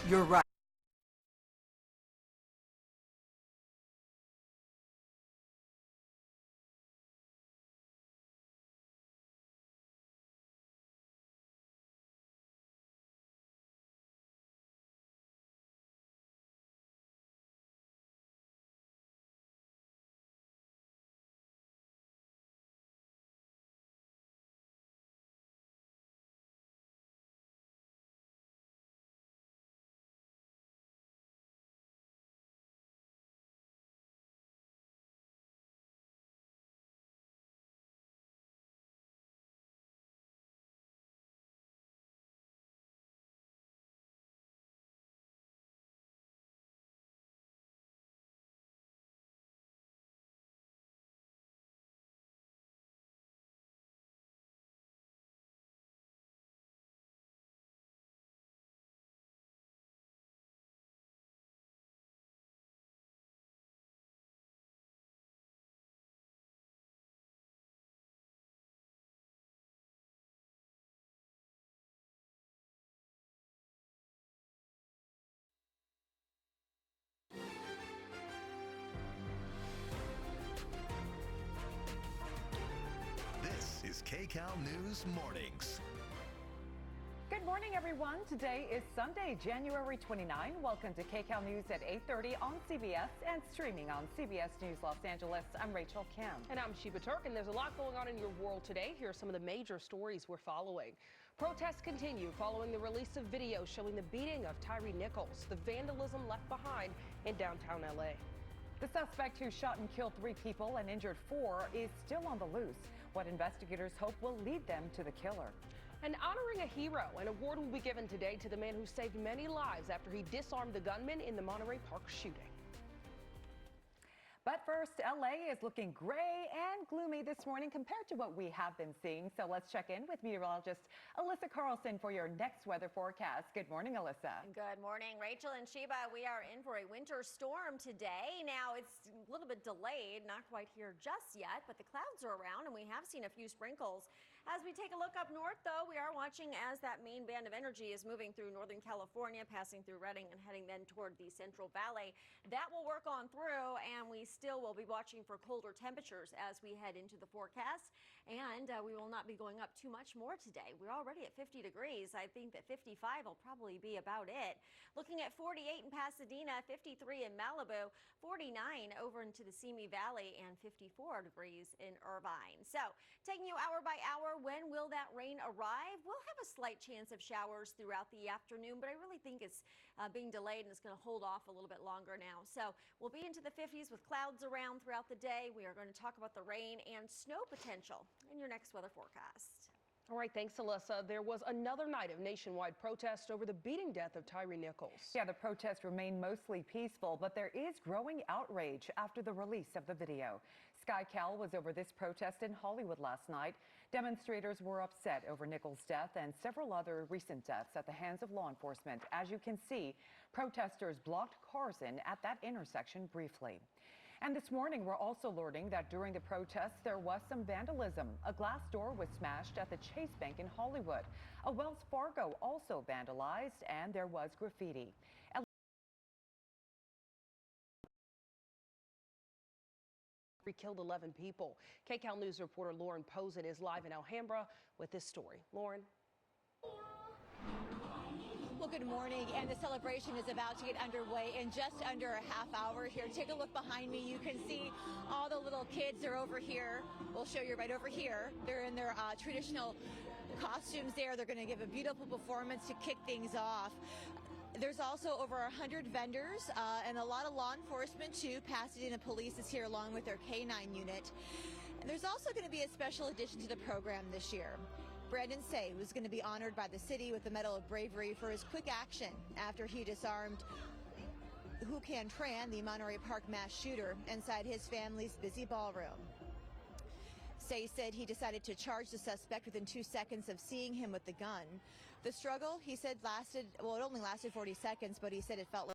You're right. This is KCAL News Mornings. Good morning, everyone. Today is Sunday, January 29. Welcome to KCAL News at 8:30 on CBS and streaming on CBS News Los Angeles. I'm Rachel Kim. And I'm Sheba Turk, and there's a lot going on in your world today. Here are some of the major stories we're following. Protests continue following the release of video showing the beating of Tyree Nichols, the vandalism left behind in downtown LA. The suspect who shot and killed 3 people and injured 4 is still on the loose. What investigators hope will lead them to the killer. And honoring a hero, an award will be given today to the man who saved many lives after he disarmed the gunman in the Monterey Park shooting. But first, LA is looking gray and gloomy this morning compared to what we have been seeing. So let's check in with meteorologist Alyssa Carlson for your next weather forecast. Good morning, Alyssa. Good morning, Rachel and Sheba. We are in for a winter storm today. Now, it's a little bit delayed, not quite here just yet, but the clouds are around and we have seen a few sprinkles. As we take a look up north, though, we are watching as that main band of energy is moving through Northern California, passing through Redding and heading then toward the Central Valley. That will work on through, and we still will be watching for colder temperatures as we head into the forecast. And we will not be going up too much more today. We're already at 50 degrees. I think that 55 will probably be about it. Looking at 48 in Pasadena, 53 in Malibu, 49 over into the Simi Valley, and 54 degrees in Irvine. So taking you hour by hour, when will that rain arrive? We'll have a slight chance of showers throughout the afternoon, but I really think it's being delayed and it's going to hold off a little bit longer now. So we'll be into the 50s with clouds around throughout the day. We are going to talk about the rain and snow potential in your next weather forecast. All right, thanks, Alyssa. There was another night of nationwide protest over the beating death of Tyree Nichols. Yeah, the protests remain mostly peaceful, but there is growing outrage after the release of the video. SkyCal was over this protest in Hollywood last night. Demonstrators were upset over Nichols' death and several other recent deaths at the hands of law enforcement. As you can see, protesters blocked cars in at that intersection briefly. And this morning, we're also learning that during the protests, there was some vandalism. A glass door was smashed at the Chase Bank in Hollywood. A Wells Fargo also vandalized, and there was graffiti. Killed 11 people. KCAL News reporter Lauren Posen is live in Alhambra with this story. Lauren. Well, good morning, and the celebration is about to get underway in just under a half hour here. Take a look behind me. You can see all the little kids are over here. We'll show you right over here. They're in their traditional costumes there. They're going to give a beautiful performance to kick things off. There's also over 100 vendors and a lot of law enforcement, too. Pasadena Police is here along with their K-9 unit. And there's also going to be a special addition to the program this year. Brandon Say was going to be honored by the city with the Medal of Bravery for his quick action after he disarmed Who Can Tran, the Monterey Park mass shooter, inside his family's busy ballroom. Say said he decided to charge the suspect within 2 seconds of seeing him with the gun. The struggle, he said, lasted, well, it only lasted 40 seconds, but he said it felt like